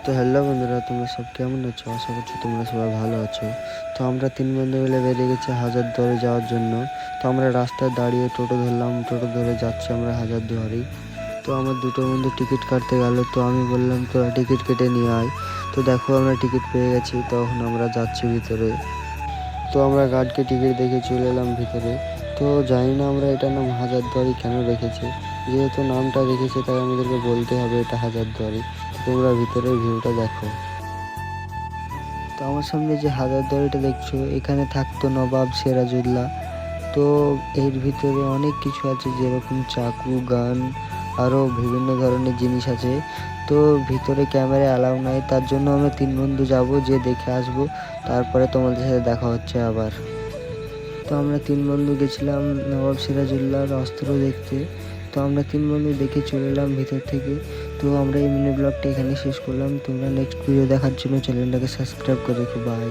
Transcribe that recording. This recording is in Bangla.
তো হ্যালো বন্ধুরা, তোমরা সব কেমন আছো? আশা করছি তোমরা সবাই ভালো আছো। তো আমরা 3 বন্ধু মিলে বেরিয়ে গেছি হাজারদুয়ারি যাওয়ার জন্য। তো আমরা রাস্তায় দাঁড়িয়ে টোটো ধরলাম, টোটো ধরে যাচ্ছি আমরা হাজারদুয়ারি। তো আমার দুটো বন্ধু টিকিট কাটতে গেল, তো আমি বললাম তোরা টিকিট কেটে নিয়ে আয়। তো দেখো আমরা টিকিট পেয়ে গেছি, তখন আমরা যাচ্ছি ভিতরে। তো আমরা গার্ডকে টিকিট দেখে চলে এলাম ভিতরে। তো জানি না আমরা এটার নাম হাজারদুয়ারি কেন রেখেছে, যেহেতু নামটা রেখেছে তাই আমাদেরকে বলতে হবে এটা হাজারদুয়ারি। তো তোমরা ভিতরের ভিউটা দেখো। তো আমার সামনে যে হাজারদুয়ারিটা দেখছো, এখানে থাকতো নবাব সিরাজউদ্দৌলা। তো এর ভিতরে অনেক কিছু আছে, যেরকম চাকু, গান, আরও বিভিন্ন ধরনের জিনিস আছে। তো ভিতরে ক্যামেরা অ্যালাউ নাই, তার জন্য আমরা 3 বন্ধু যাব, যে দেখে আসবো। তারপরে তোমাদের সাথে দেখা হচ্ছে আবার। তো আমরা 3 বন্ধু গেছিলাম নবাব সিরাজউদ্দৌলার অস্ত্র দেখতে। তো আমরা 3 বন্ধু দেখে চলে এলাম ভিতর থেকে। তো আমরা এই মিনি ব্লগটা এখানে শেষ করলাম। তোমরা নেক্সট ভিডিও দেখার জন্য চ্যানেলটাকে সাবস্ক্রাইব করে রেখো। বাই।